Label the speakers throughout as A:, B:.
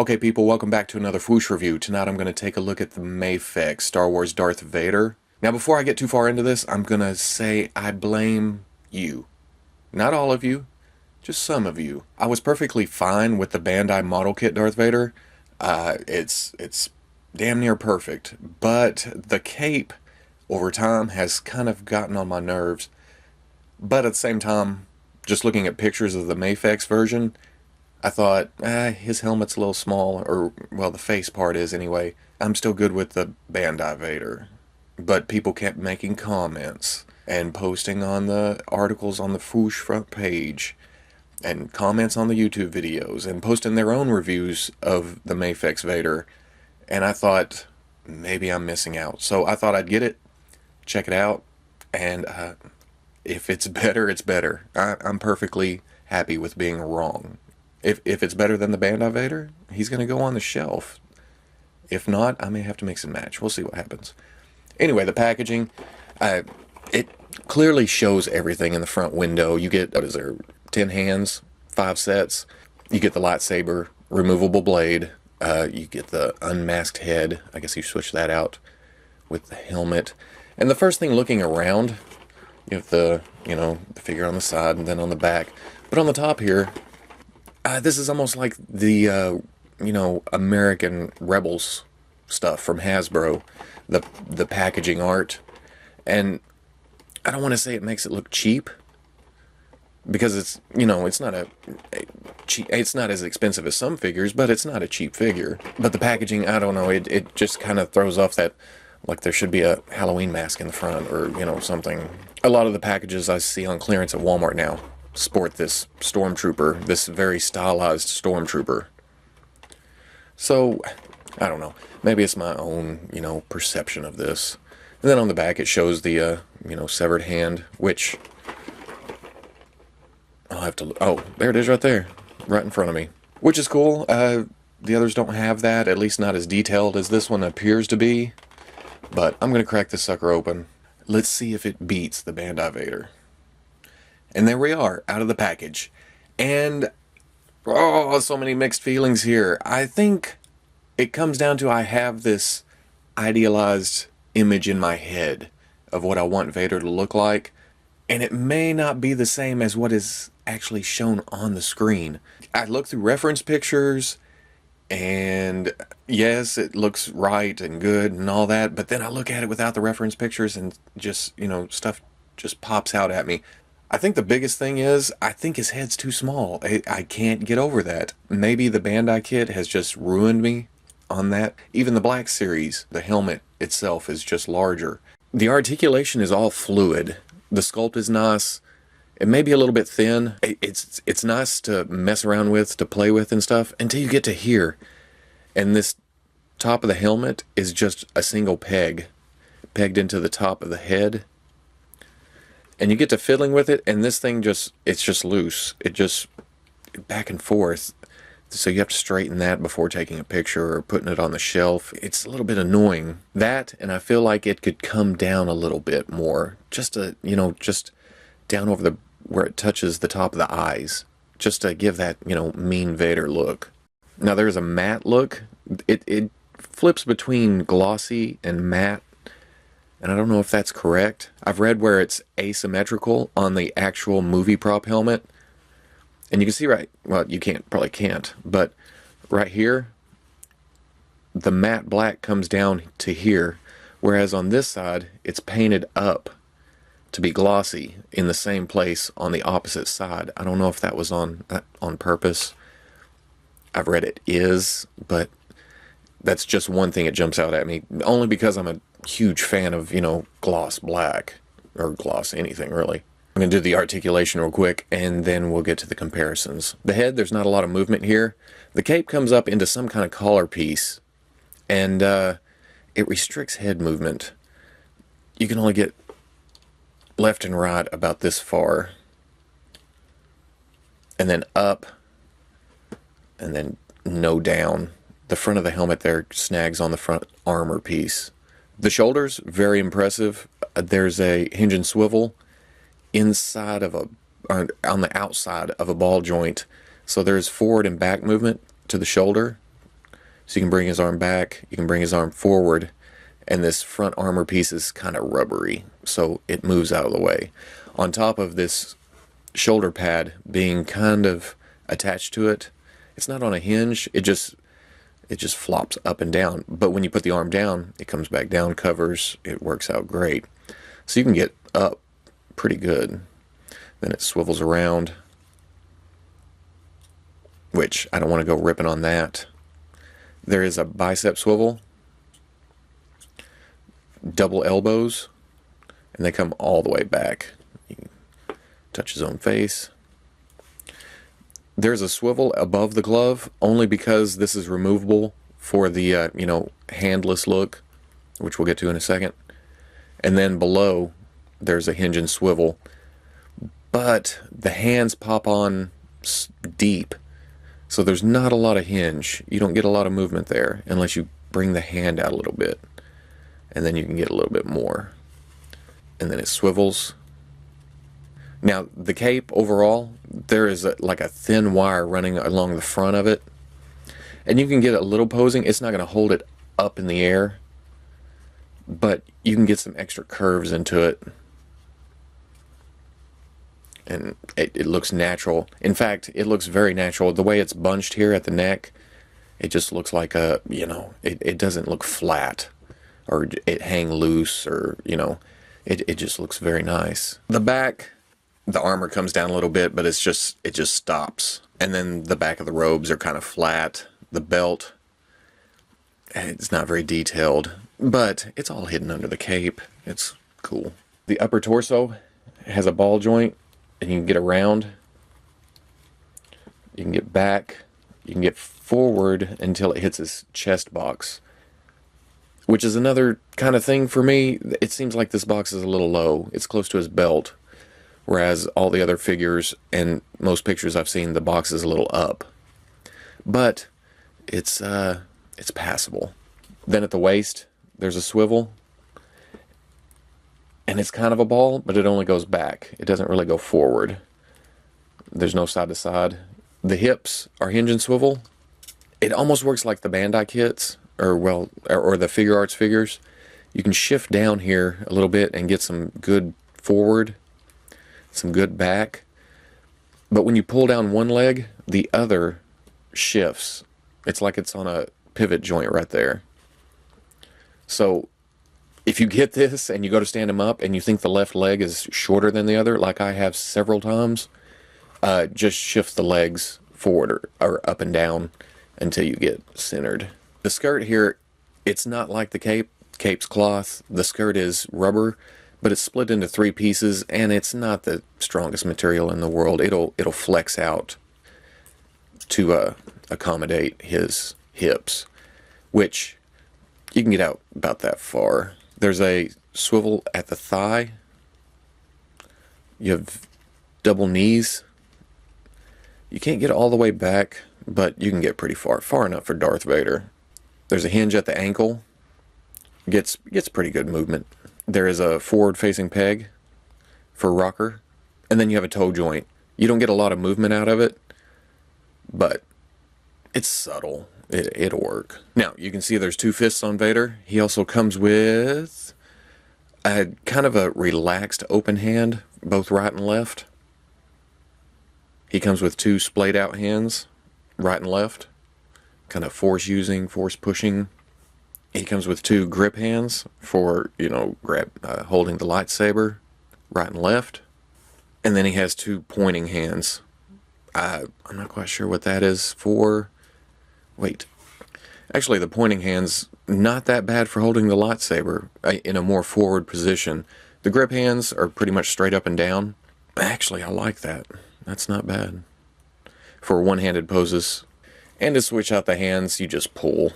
A: Okay, people, welcome back to another Fwoosh review. Tonight I'm going to take a look at the MAFEX Star Wars Darth Vader. Now, before I get too far into this, I'm going to say I blame you. Not all of you, just some of you. I was perfectly fine with the Bandai model kit Darth Vader. It's damn near perfect, but the cape over time has kind of gotten on my nerves. But at the same time, just looking at pictures of the MAFEX version, I thought, his helmet's a little small, or, well, the face part is anyway. I'm still good with the Bandai Vader. But people kept making comments and posting on the articles on the Fwoosh front page and comments on the YouTube videos and posting their own reviews of the MAFEX Vader. And I thought, maybe I'm missing out. So I thought I'd get it, check it out, and if it's better, it's better. I'm perfectly happy with being wrong. If it's better than the Bandai Vader, he's going to go on the shelf. If not, I may have to mix and match. We'll see what happens. Anyway, the packaging, it clearly shows everything in the front window. You get, 10 hands, 5 sets. You get the lightsaber, removable blade. You get the unmasked head. I guess you switch that out with the helmet. And the first thing looking around, you have the figure on the side and then on the back. But on the top here, this is almost like the, American Rebels stuff from Hasbro, the packaging art. And I don't want to say it makes it look cheap, because it's, it's not it's not as expensive as some figures, but it's not a cheap figure. But the packaging, I don't know, it just kind of throws off that, like there should be a Halloween mask in the front, or, something. A lot of the packages I see on clearance at Walmart now sport this stormtrooper, this very stylized stormtrooper. So, I don't know. Maybe it's my own, perception of this. And then on the back it shows the, severed hand, which I'll have to... Oh, there it is right there, right in front of me. Which is cool. The others don't have that, at least not as detailed as this one appears to be. But I'm going to crack this sucker open. Let's see if it beats the Bandai Vader. And there we are, out of the package. And, so many mixed feelings here. I think it comes down to I have this idealized image in my head of what I want Vader to look like. And it may not be the same as what is actually shown on the screen. I look through reference pictures, and yes, it looks right and good and all that. But then I look at it without the reference pictures and just, stuff just pops out at me. I think the biggest thing is, I think his head's too small. I can't get over that. Maybe the Bandai kit has just ruined me on that. Even the Black Series, the helmet itself is just larger. The articulation is all fluid. The sculpt is nice. It may be a little bit thin. It's nice to mess around with, to play with and stuff, until you get to here. And this top of the helmet is just a single peg, pegged into the top of the head. And you get to fiddling with it, and this thing it's just loose. It just back and forth. So you have to straighten that before taking a picture or putting it on the shelf. It's a little bit annoying. That, and I feel like it could come down a little bit more. Just to, just down over where it touches the top of the eyes. Just to give that, mean Vader look. Now there's a matte look. It flips between glossy and matte. And I don't know if that's correct. I've read where it's asymmetrical on the actual movie prop helmet. And you can see well, you probably can't, but right here, the matte black comes down to here, whereas on this side, it's painted up to be glossy in the same place on the opposite side. I don't know if that was on purpose. I've read it is, but that's just one thing that jumps out at me, only because I'm a huge fan of, gloss black, or gloss anything, really. I'm going to do the articulation real quick, and then we'll get to the comparisons. The head, there's not a lot of movement here. The cape comes up into some kind of collar piece, and it restricts head movement. You can only get left and right about this far, and then up, and then no down. The front of the helmet there snags on the front armor piece. The shoulders, very impressive. There's a hinge and swivel inside of on the outside of a ball joint. So there's forward and back movement to the shoulder. So you can bring his arm back, you can bring his arm forward, and this front armor piece is kind of rubbery, so it moves out of the way. On top of this shoulder pad being kind of attached to it, it's not on a hinge, it just flops up and down. But when you put the arm down, it comes back down, covers, it works out great. So you can get up pretty good. Then it swivels around, which I don't want to go ripping on that. There is a bicep swivel, double elbows, and they come all the way back. You can touch his own face. There's a swivel above the glove only because this is removable for the handless look, which we'll get to in a second. And then below there's a hinge and swivel, but the hands pop on deep, so there's not a lot of hinge. You don't get a lot of movement there unless you bring the hand out a little bit, and then you can get a little bit more. And then it swivels. Now the cape overall, there is like a thin wire running along the front of it, and you can get a little posing. It's not going to hold it up in the air, but you can get some extra curves into it, and it looks natural. In fact, it looks very natural. The way it's bunched here at the neck, it just looks like it doesn't look flat or it hang loose, or it just looks very nice. The back, the armor comes down a little bit, but it just stops. And then the back of the robes are kind of flat. The belt, it's not very detailed, but it's all hidden under the cape. It's cool. The upper torso has a ball joint, and you can get around, you can get back, you can get forward until it hits his chest box, which is another kind of thing for me. It seems like this box is a little low. It's close to his belt, whereas all the other figures and most pictures I've seen, the box is a little up. But it's passable. Then at the waist, there's a swivel, and it's kind of a ball, but it only goes back. It doesn't really go forward. There's no side to side. The hips are hinge and swivel. It almost works like the Bandai kits, or the Figure Arts figures. You can shift down here a little bit and get some good forward, some good back. But when you pull down one leg, the other shifts. It's like it's on a pivot joint right there. So if you get this and you go to stand him up and you think the left leg is shorter than the other, like I have several times, just shift the legs forward or up and down until you get centered. The skirt here, it's not like the cape. Cape's cloth. The skirt is rubber, but it's split into 3 pieces, and it's not the strongest material in the world. It'll flex out to accommodate his hips, which you can get out about that far. There's a swivel at the thigh. You have double knees. You can't get all the way back, but you can get pretty far enough for Darth Vader. There's a hinge at the ankle. Gets pretty good movement. There is a forward-facing peg for rocker, and then you have a toe joint. You don't get a lot of movement out of it, but it's subtle. It'll work. Now, you can see there's 2 fists on Vader. He also comes with a kind of a relaxed open hand, both right and left. He comes with 2 splayed out hands, right and left, kind of force using, force pushing. He comes with 2 grip hands for, holding the lightsaber, right and left. And then he has 2 pointing hands. I'm not quite sure what that is for. Wait. Actually, the pointing hand's not that bad for holding the lightsaber in a more forward position. The grip hands are pretty much straight up and down. Actually, I like that. That's not bad. For one-handed poses. And to switch out the hands, you just pull.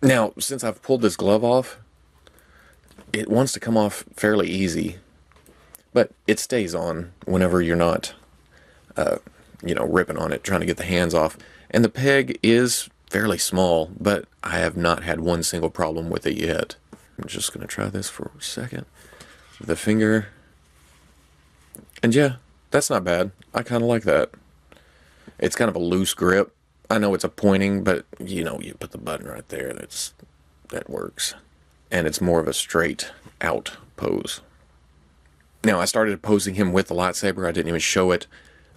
A: Now, since I've pulled this glove off, it wants to come off fairly easy. But it stays on whenever you're not, ripping on it, trying to get the hands off. And the peg is fairly small, but I have not had one single problem with it yet. I'm just going to try this for a second. The finger. And yeah, that's not bad. I kind of like that. It's kind of a loose grip, I know it's a pointing, but you know, you put the button right there, that works. And it's more of a straight out pose. Now, I started posing him with the lightsaber. I didn't even show it.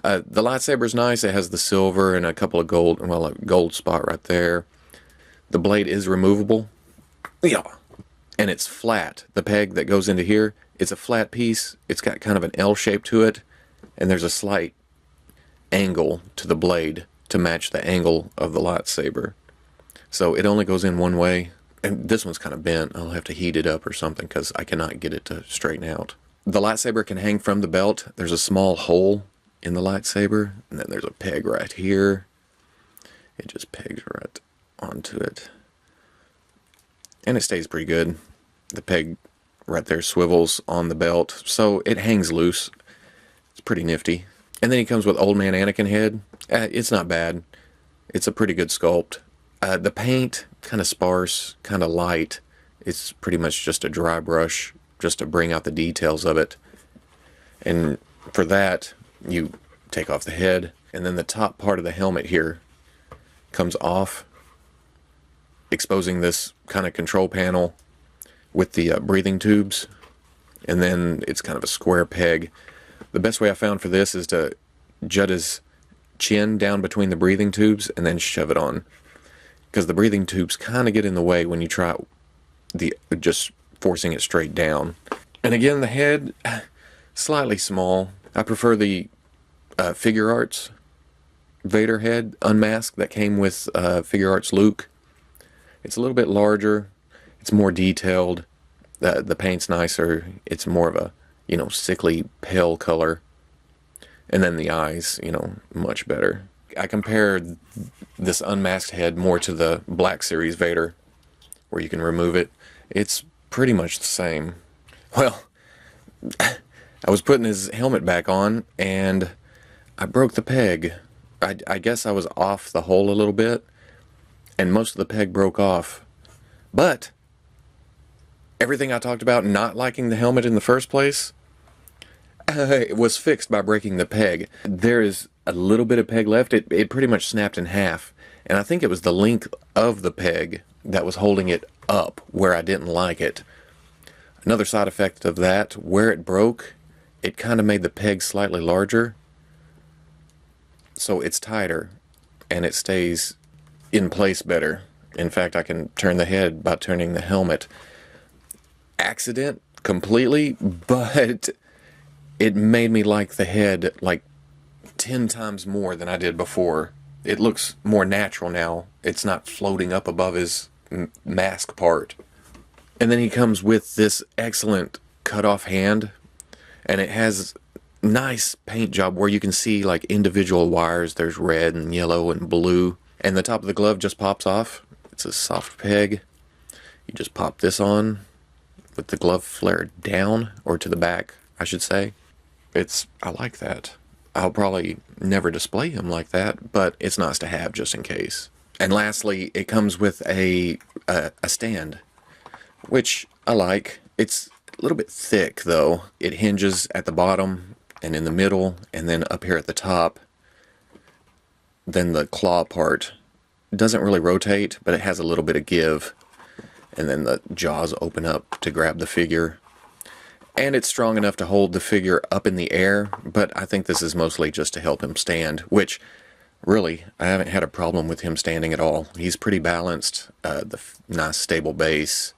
A: The lightsaber's nice. It has the silver and a couple of gold, well, a gold spot right there. The blade is removable. Yeah. And it's flat. The peg that goes into here, it's a flat piece. It's got kind of an L shape to it. And there's a slight angle to the blade to match the angle of the lightsaber. So it only goes in one way. And this one's kind of bent. I'll have to heat it up or something because I cannot get it to straighten out. The lightsaber can hang from the belt. There's a small hole in the lightsaber. And then there's a peg right here. It just pegs right onto it. And it stays pretty good. The peg right there swivels on the belt. So it hangs loose. It's pretty nifty. And then he comes with Old Man Anakin head. It's not bad. It's a pretty good sculpt. The paint, kind of sparse, kind of light. It's pretty much just a dry brush just to bring out the details of it. And for that, you take off the head, and then the top part of the helmet here comes off, exposing this kind of control panel with the breathing tubes. And then it's kind of a square peg. The best way I found for this is to jut his chin down between the breathing tubes and then shove it on. Because the breathing tubes kind of get in the way when you try just forcing it straight down. And again, the head, slightly small. I prefer the Figure Arts Vader head unmasked that came with Figure Arts Luke. It's a little bit larger. It's more detailed. The paint's nicer. It's more of a, sickly pale color. And then the eyes, much better. I compare this unmasked head more to the Black Series Vader, where you can remove it. It's pretty much the same. Well, I was putting his helmet back on, and I broke the peg. I guess I was off the hole a little bit, and most of the peg broke off. But everything I talked about not liking the helmet in the first place was fixed by breaking the peg. There is a little bit of peg left. It pretty much snapped in half, and I think it was the length of the peg that was holding it up where I didn't like it. Another side effect of that, where it broke, it kind of made the peg slightly larger, so it's tighter and it stays in place better. In fact, I can turn the head by turning the helmet. Accident completely, but it made me like the head like 10 times more than I did before. It looks more natural now. It's not floating up above his mask part. And then he comes with this excellent cut-off hand, and it has nice paint job where you can see like individual wires. There's red and yellow and blue, and the top of the glove just pops off. It's a soft peg. You just pop this on with the glove flared down, or to the back, I should say. I like that. I'll probably never display him like that, but it's nice to have just in case. And lastly, it comes with a stand, which I like. It's a little bit thick though. It hinges at the bottom and in the middle, and then up here at the top. Then the claw part doesn't really rotate, but it has a little bit of give. And then the jaws open up to grab the figure. And it's strong enough to hold the figure up in the air, but I think this is mostly just to help him stand, which, really, I haven't had a problem with him standing at all. He's pretty balanced, nice stable base,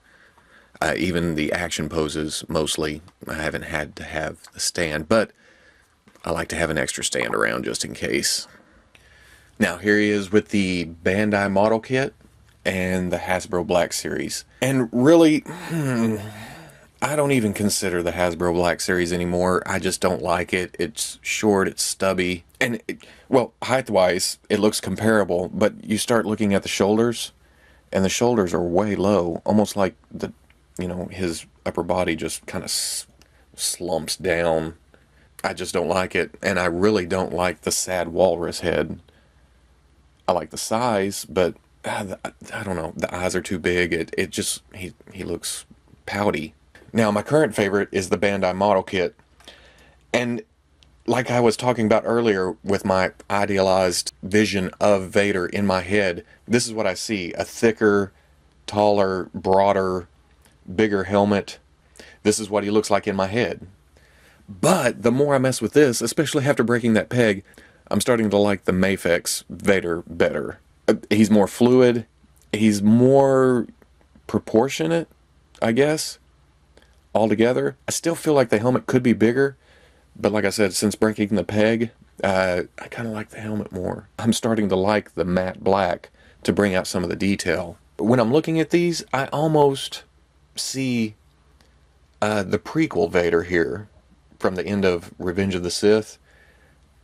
A: even the action poses, mostly, I haven't had to have the stand, but I like to have an extra stand around just in case. Now, here he is with the Bandai model kit and the Hasbro Black Series. And really, I don't even consider the Hasbro Black Series anymore. I just don't like it. It's short, it's stubby, and well, height-wise, it looks comparable, but you start looking at the shoulders, and the shoulders are way low, almost like his upper body just kind of slumps down. I just don't like it, and I really don't like the sad walrus head. I like the size, but I don't know, the eyes are too big. He looks pouty. Now, my current favorite is the Bandai model kit, and like I was talking about earlier with my idealized vision of Vader in my head, this is what I see. A thicker, taller, broader, bigger helmet. This is what he looks like in my head. But the more I mess with this, especially after breaking that peg, I'm starting to like the MAFEX Vader better. He's more fluid. He's more proportionate, I guess, altogether. I still feel like the helmet could be bigger, but like I said, since breaking the peg, I kind of like the helmet more. I'm starting to like the matte black to bring out some of the detail. When I'm looking at these, I almost see the prequel Vader here from the end of Revenge of the Sith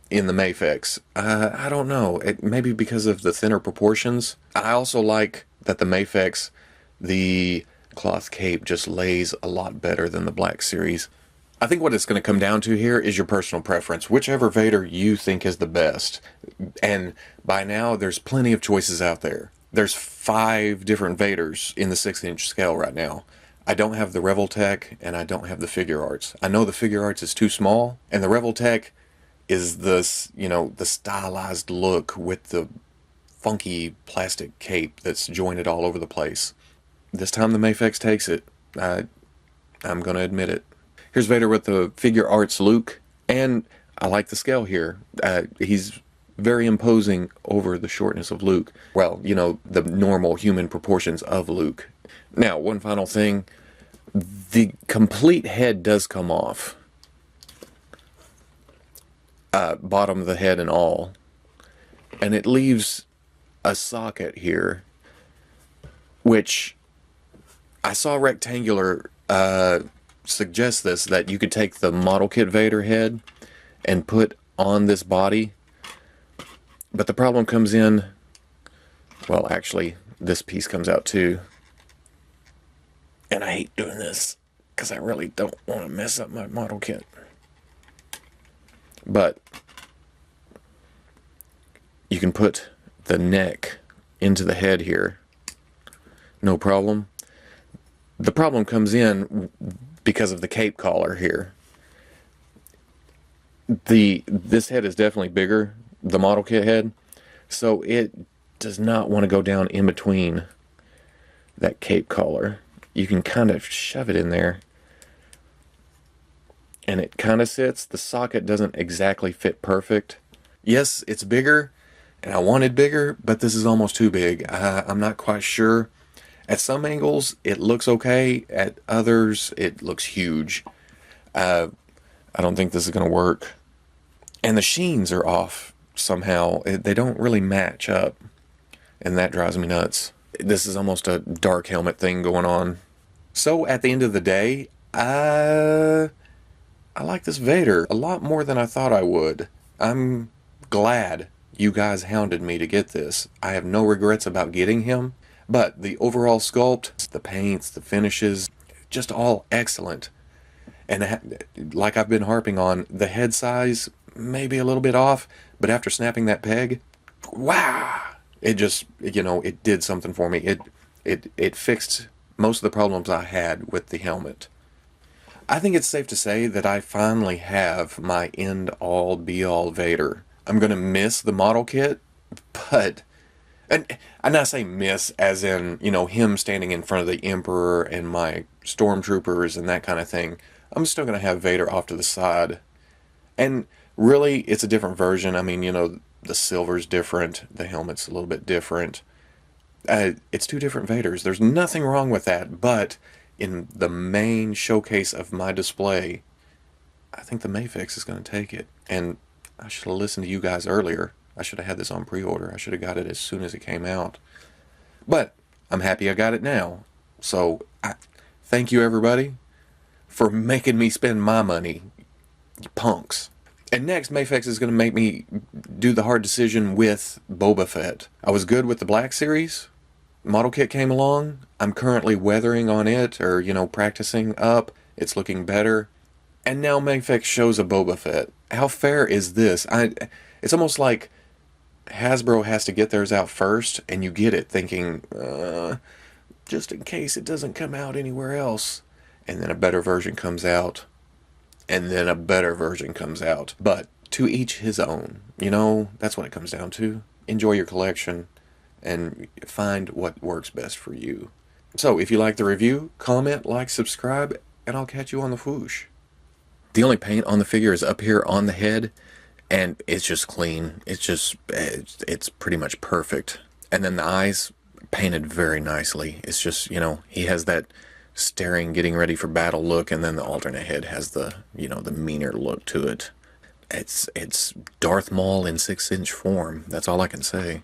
A: in the MAFEX. I don't know. Maybe because of the thinner proportions. I also like that the MAFEX, the cloth cape just lays a lot better than the Black Series. I think what it's going to come down to here is your personal preference. Whichever Vader you think is the best. And by now, there's plenty of choices out there. There's 5 different Vaders in the 6-inch scale right now. I don't have the Revoltech, and I don't have the Figure Arts. I know the Figure Arts is too small, and the Revoltech is this, the stylized look with the funky plastic cape that's jointed all over the place. This time the MAFEX takes it. I'm going to admit it. Here's Vader with the Figure Arts Luke, and I like the scale here. He's very imposing over the shortness of Luke. Well, the normal human proportions of Luke. Now, one final thing. The complete head does come off. Bottom of the head and all. And it leaves a socket here, which I saw Rectangular suggest this, that you could take the model kit Vader head and put on this body. But the problem comes in, well, actually, this piece comes out too. And I hate doing this, because I really don't want to mess up my model kit. But you can put the neck into the head here. No problem. The problem comes in because of the cape collar here. This head is definitely bigger, the model kit head, so it does not want to go down in between that cape collar. You can kind of shove it in there, and it kind of sits. The socket doesn't exactly fit perfect. Yes, it's bigger, and I wanted bigger, but this is almost too big. I'm not quite sure. At some angles, it looks okay. At others, it looks huge. I don't think this is going to work. And the sheens are off somehow. They don't really match up, and that drives me nuts. This is almost a dark helmet thing going on. So at the end of the day, I like this Vader a lot more than I thought I would. I'm glad you guys hounded me to get this. I have no regrets about getting him, but the overall sculpt, the paints, the finishes, just all excellent. And like I've been harping on, the head size may be a little bit off, but after snapping that peg, wow! It just, it did something for me. It fixed most of the problems I had with the helmet. I think it's safe to say that I finally have my end-all, be-all Vader. I'm going to miss the model kit, but... And I'm not saying miss as in, him standing in front of the Emperor and my stormtroopers and that kind of thing. I'm still going to have Vader off to the side. And really, it's a different version. I mean, the silver's different. The helmet's a little bit different. It's 2 different Vaders. There's nothing wrong with that, but in the main showcase of my display, I think the MAFEX is going to take it. And I should have listened to you guys earlier. I should have had this on pre-order. I should have got it as soon as it came out. But I'm happy I got it now. So thank you, everybody, for making me spend my money, you punks. And next, MAFEX is going to make me do the hard decision with Boba Fett. I was good with the Black Series. Model kit came along. I'm currently weathering on it, or, practicing up. It's looking better. And now MAFEX shows a Boba Fett. How fair is this? It's almost like Hasbro has to get theirs out first, and you get it thinking, just in case it doesn't come out anywhere else. And then a better version comes out. and then a better version comes out. But to each his own. You know, that's what it comes down to. Enjoy your collection and find what works best for you. So if you like the review, comment, like, subscribe, and I'll catch you on the Fwoosh. The only paint on the figure is up here on the head, and it's just clean. It's pretty much perfect. And then the eyes, painted very nicely. It's just, you know, he has that staring, getting ready for battle look, and then the alternate head has the, you know, the meaner look to it. It's Darth Maul in 6-inch form. That's all I can say.